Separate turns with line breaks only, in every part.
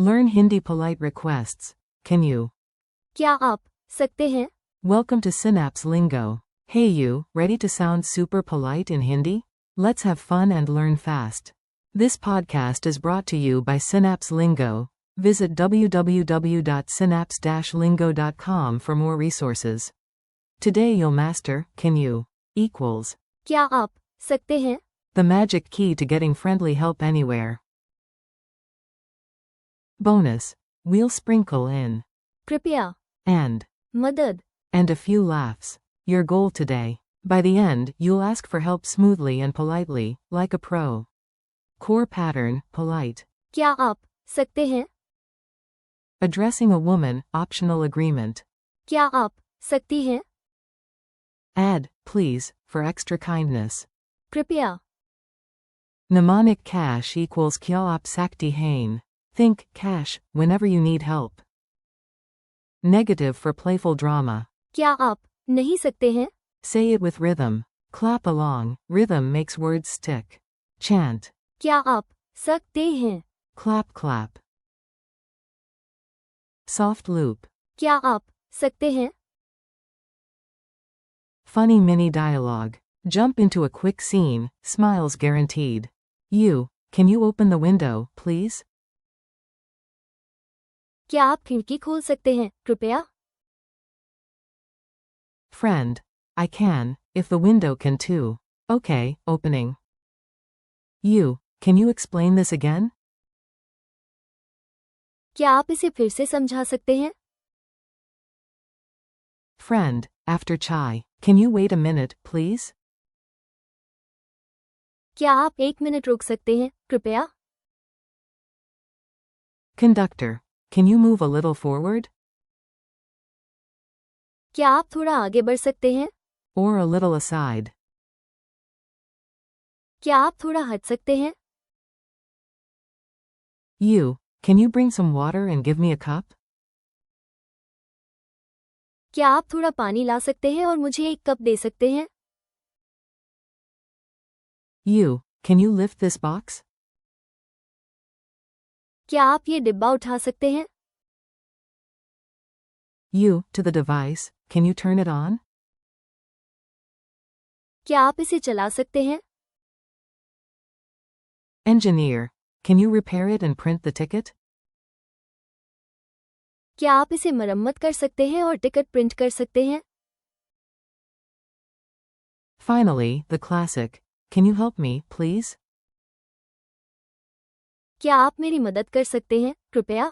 Learn Hindi polite requests. Can you?
क्या आप सकते हैं?
Welcome to Synapse Lingo. Hey you, ready to sound super polite in Hindi? Let's have fun and learn fast. This podcast is brought to you by Synapse Lingo. Visit www.synapse-lingo.com for more resources. Today you'll master, can you? Equals.
क्या आप सकते हैं?
The magic key to getting friendly help anywhere. Bonus. We'll sprinkle in.
कृपया,
And.
मदद,
And a few laughs. Your goal today. By the end, you'll ask for help smoothly and politely, like a pro. Core pattern, polite.
क्या आप सकते हैं?
Addressing a woman, optional agreement.
क्या आप सकती हैं?
Add, please, for extra kindness.
कृपया,
Mnemonic cash equals kya aap sakti hain. Think, cash, whenever you need help. Negative for playful drama.
क्या आप नहीं सकते हैं?
Say it with rhythm. Clap along, rhythm makes words stick. Chant.
क्या आप सकते हैं?
Clap clap. Soft loop.
क्या आप सकते हैं?
Funny mini dialogue. Jump into a quick scene, smiles guaranteed. You, can you open the window, please?
क्या आप खिड़की खोल सकते हैं, कृपया?
Friend. I can, if the window can too. Okay, opening. You, can you explain this again?
क्या आप इसे फिर से समझा सकते हैं?
Friend, after chai, can you wait a minute, please?
क्या आप 1 मिनट रुक सकते हैं, कृपया?
Conductor, can you move a little forward?
क्या आप थोड़ा आगे बढ़ सकते हैं?
Or a little aside?
क्या आप थोड़ा हट सकते हैं?
You, can you bring some water and give me a cup?
क्या आप थोड़ा पानी ला सकते हैं और मुझे एक कप दे सकते हैं?
You, can you lift this box?
क्या आप ये डिब्बा उठा सकते हैं?
You, to the device, can you turn it on?
क्या आप इसे चला सकते हैं?
Engineer, can you repair it and print the ticket?
क्या आप इसे मरम्मत कर सकते हैं और टिकट प्रिंट कर सकते हैं?
Finally, the classic. Can you help me, please?
क्या आप मेरी मदद कर सकते हैं, कृपया?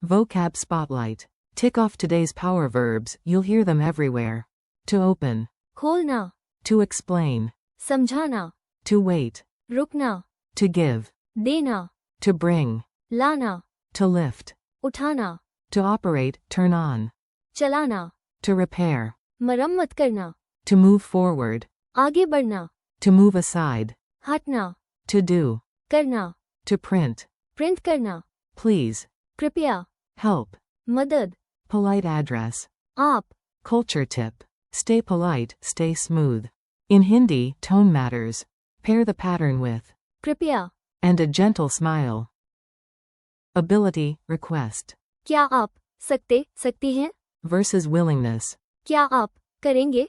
Vocab Spotlight. Tick off today's power verbs, you'll hear them everywhere. To open.
खोलना,
To explain.
समझाना,
To wait.
रुकना,
To give.
देना,
To bring.
लाना,
To lift.
उठाना,
To operate, turn on.
चलाना,
To repair.
मरम्मत करना,
To move forward.
आगे बढ़ना,
To move aside.
हटना,
To do.
करना,
To print.
प्रिंट करना,
Please.
कृपया,
Help.
मदद,
Polite address.
आप,
Culture tip. Stay polite, stay smooth. In Hindi, tone matters. Pair the pattern with.
कृपया,
And a gentle smile. Ability, request.
क्या आप सकती हैं?
Versus willingness.
क्या आप करेंगे?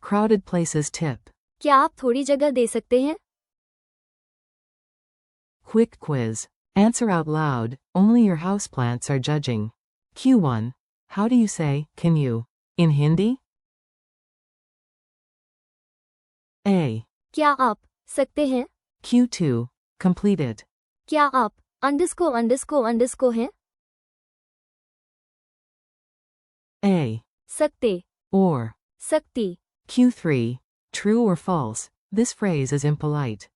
Crowded places tip.
क्या आप थोड़ी जगह दे सकते हैं?
Quick quiz. Answer out loud, only your houseplants are judging. Q1. How do you say, can you? In Hindi? A.
क्या आप सकते हैं?
Q2. Complete it.
क्या आप _ हैं?
A.
सकते,
Or.
सकती,
Q3. True or false, this phrase is impolite.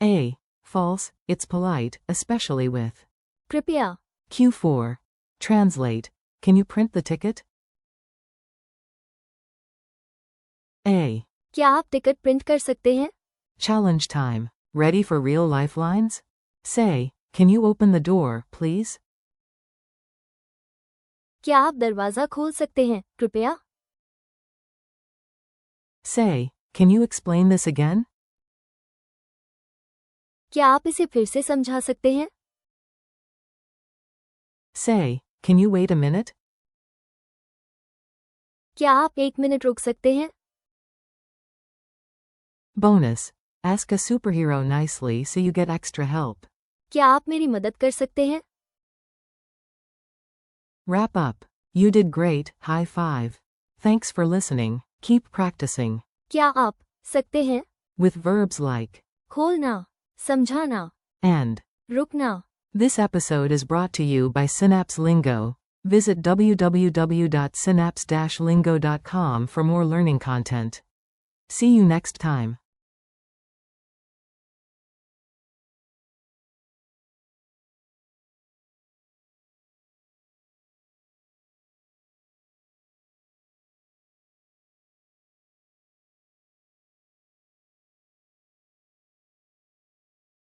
A. False, it's polite, especially with.
कृपया,
Q4. Translate. Can you print the ticket? A.
क्या आप टिकट प्रिंट कर सकते हैं?
Challenge time. Ready for real lifelines? Say, can you open the door, please?
क्या आप दरवाज़ा खोल सकते हैं, कृपया?
Say, can you explain this again?
क्या आप इसे फिर से समझा सकते हैं?
Say, can you wait a minute?
क्या आप 1 मिनट रुक सकते हैं?
Bonus. Ask a superhero nicely so you get extra help.
क्या आप मेरी मदद कर सकते हैं?
Wrap up. You did great, high five. Thanks for listening. Keep practicing.
क्या आप सकते हैं?
With verbs like
खोलना, समझाना,
and.
रुकना।
This episode is brought to you by Synapse Lingo. Visit www.synapse-lingo.com for more learning content. See you next time.